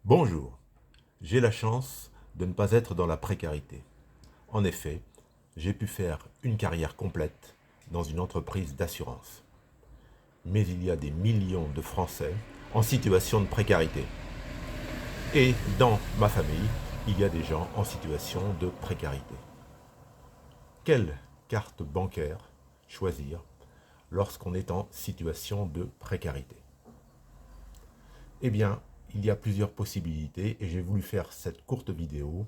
Bonjour, j'ai la chance de ne pas être dans la précarité. En effet, j'ai pu faire une carrière complète dans une entreprise d'assurance. Mais il y a des millions de Français en situation de précarité. Et dans ma famille, il y a des gens en situation de précarité. Quelle carte bancaire choisir lorsqu'on est en situation de précarité? Eh bien, il y a plusieurs possibilités et j'ai voulu faire cette courte vidéo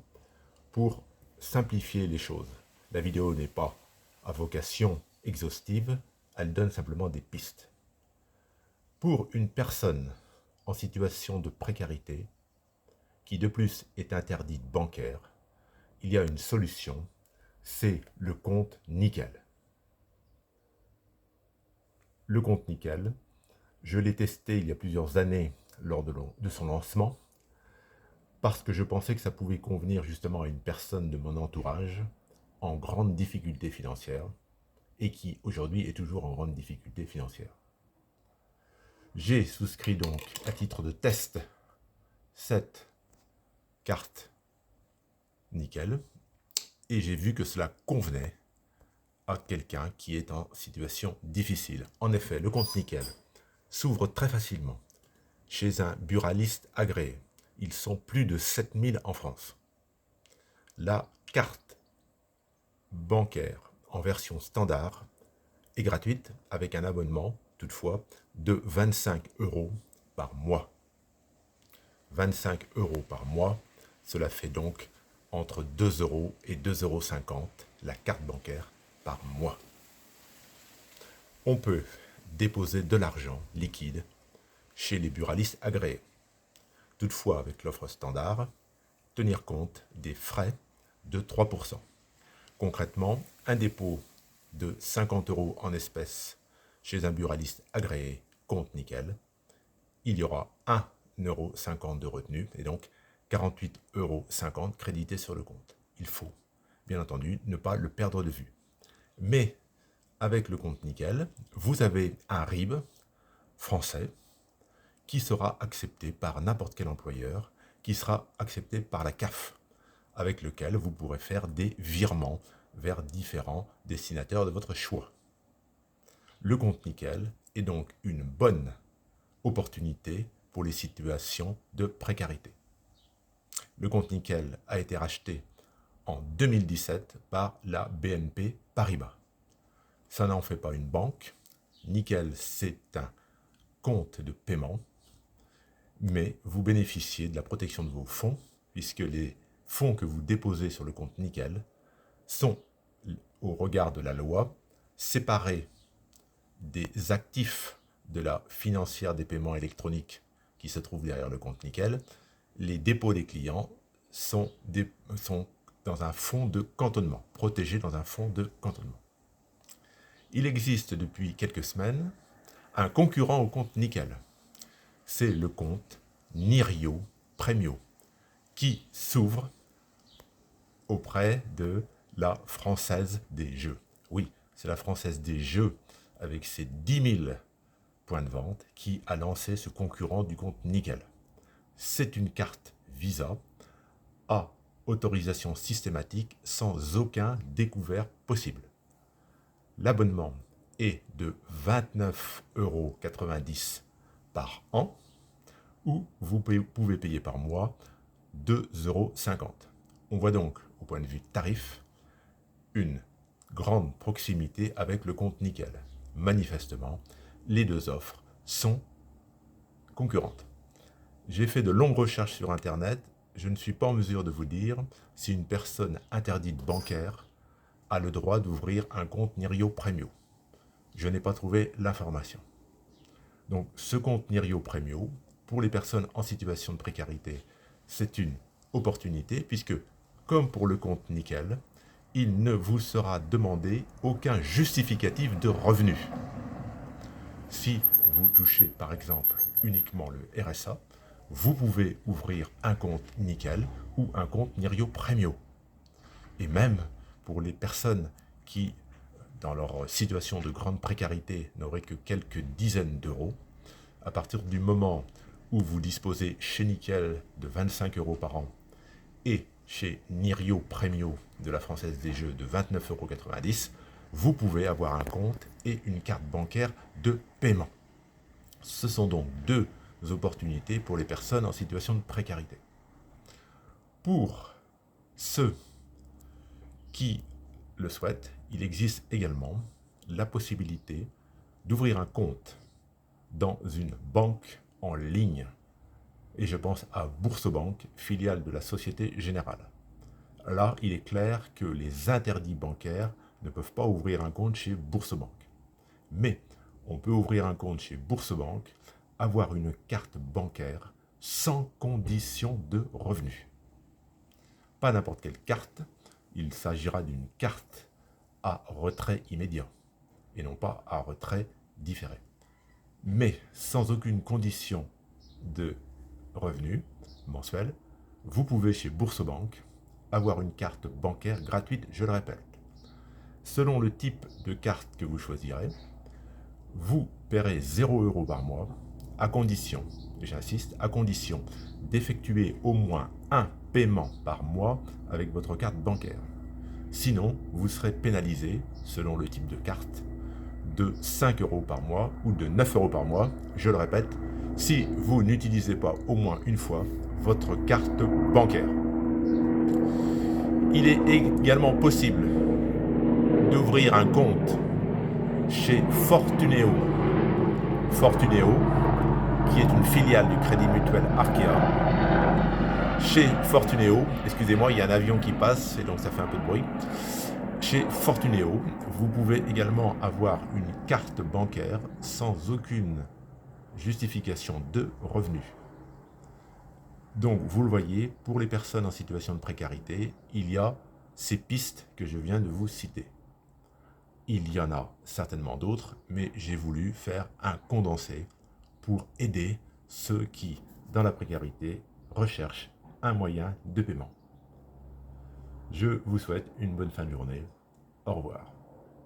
pour simplifier les choses. La vidéo n'est pas à vocation exhaustive, elle donne simplement des pistes. Pour une personne en situation de précarité, qui de plus est interdite bancaire, il y a une solution, c'est le compte Nickel. Le compte Nickel, je l'ai testé il y a plusieurs années lors de son lancement, parce que je pensais que ça pouvait convenir justement à une personne de mon entourage en grande difficulté financière, et qui aujourd'hui est toujours en grande difficulté financière. J'ai souscrit donc à titre de test cette carte Nickel et j'ai vu que cela convenait à quelqu'un qui est en situation difficile. En effet, le compte Nickel s'ouvre très facilement chez un buraliste agréé. Ils sont plus de 7000 en France. La carte bancaire en version standard est gratuite avec un abonnement, toutefois, de 25 € par mois. 25 € par mois, cela fait donc entre 2 € et 2,50 € la carte bancaire par mois. On peut déposer de l'argent liquide chez les buralistes agréés. Toutefois, avec l'offre standard, tenir compte des frais de 3%. Concrètement, un dépôt de 50 € en espèces chez un buraliste agréé compte Nickel, il y aura 1,50 € de retenue et donc 48,50 € crédités sur le compte. Il faut, bien entendu, ne pas le perdre de vue. Mais avec le compte Nickel, vous avez un RIB français qui sera accepté par n'importe quel employeur, qui sera accepté par la CAF, avec lequel vous pourrez faire des virements vers différents destinataires de votre choix. Le compte Nickel est donc une bonne opportunité pour les situations de précarité. Le compte Nickel a été racheté en 2017 par la BNP Paribas. Ça n'en fait pas une banque. Nickel, c'est un compte de paiement, mais vous bénéficiez de la protection de vos fonds, puisque les fonds que vous déposez sur le compte Nickel sont, au regard de la loi, séparés des actifs de la financière des paiements électroniques qui se trouve derrière le compte Nickel. Les dépôts des clients sont dans un fonds de cantonnement, protégés dans un fonds de cantonnement. Il existe depuis quelques semaines un concurrent au compte Nickel. C'est le compte Nirio Premio, qui s'ouvre auprès de la Française des Jeux. Oui, c'est la Française des Jeux, avec ses 10 000 points de vente, qui a lancé ce concurrent du compte Nickel. C'est une carte Visa à autorisation systématique sans aucun découvert possible. L'abonnement est de 29,90 € par an, ou vous pouvez payer par mois 2,50 €. On voit donc, au point de vue tarif, une grande proximité avec le compte Nickel. Manifestement, les deux offres sont concurrentes. J'ai fait de longues recherches sur Internet, je ne suis pas en mesure de vous dire si une personne interdite bancaire a le droit d'ouvrir un compte Nirio Premio. Je n'ai pas trouvé l'information. Donc ce compte Nirio Premio, pour les personnes en situation de précarité, c'est une opportunité puisque, comme pour le compte Nickel, il ne vous sera demandé aucun justificatif de revenu. Si vous touchez par exemple uniquement le RSA, vous pouvez ouvrir un compte Nickel ou un compte Nirio Premio. Et même pour les personnes qui, dans leur situation de grande précarité, n'auraient que quelques dizaines d'euros, à partir du moment où vous disposez chez Nickel de 25 € par an et chez Nirio Premio de la Française des Jeux de 29,90 €, vous pouvez avoir un compte et une carte bancaire de paiement. Ce sont donc deux opportunités pour les personnes en situation de précarité. Pour ceux qui le souhaitent, il existe également la possibilité d'ouvrir un compte dans une banque en ligne. Et je pense à Boursobank, filiale de la Société Générale. Là, il est clair que les interdits bancaires ne peuvent pas ouvrir un compte chez Boursobank. Mais on peut ouvrir un compte chez Boursobank, avoir une carte bancaire sans condition de revenu. Pas n'importe quelle carte, il s'agira d'une carte à retrait immédiat et non pas à retrait différé. Mais sans aucune condition de revenu mensuel, vous pouvez chez Boursobank avoir une carte bancaire gratuite, je le répète. Selon le type de carte que vous choisirez, vous paierez 0 € par mois, à condition, j'insiste, à condition d'effectuer au moins un paiement par mois avec votre carte bancaire. Sinon, vous serez pénalisé, selon le type de carte, de 5 € par mois ou de 9 € par mois, je le répète, si vous n'utilisez pas au moins une fois votre carte bancaire. Il est également possible d'ouvrir un compte chez Fortuneo. Fortuneo, qui est une filiale du Crédit Mutuel Arkea. Chez Fortuneo, excusez-moi, il y a un avion qui passe et donc ça fait un peu de bruit. Chez Fortuneo, vous pouvez également avoir une carte bancaire sans aucune justification de revenus. Donc, vous le voyez, pour les personnes en situation de précarité, il y a ces pistes que je viens de vous citer. Il y en a certainement d'autres, mais j'ai voulu faire un condensé pour aider ceux qui, dans la précarité, recherchent un moyen de paiement. Je vous souhaite une bonne fin de journée. Au revoir.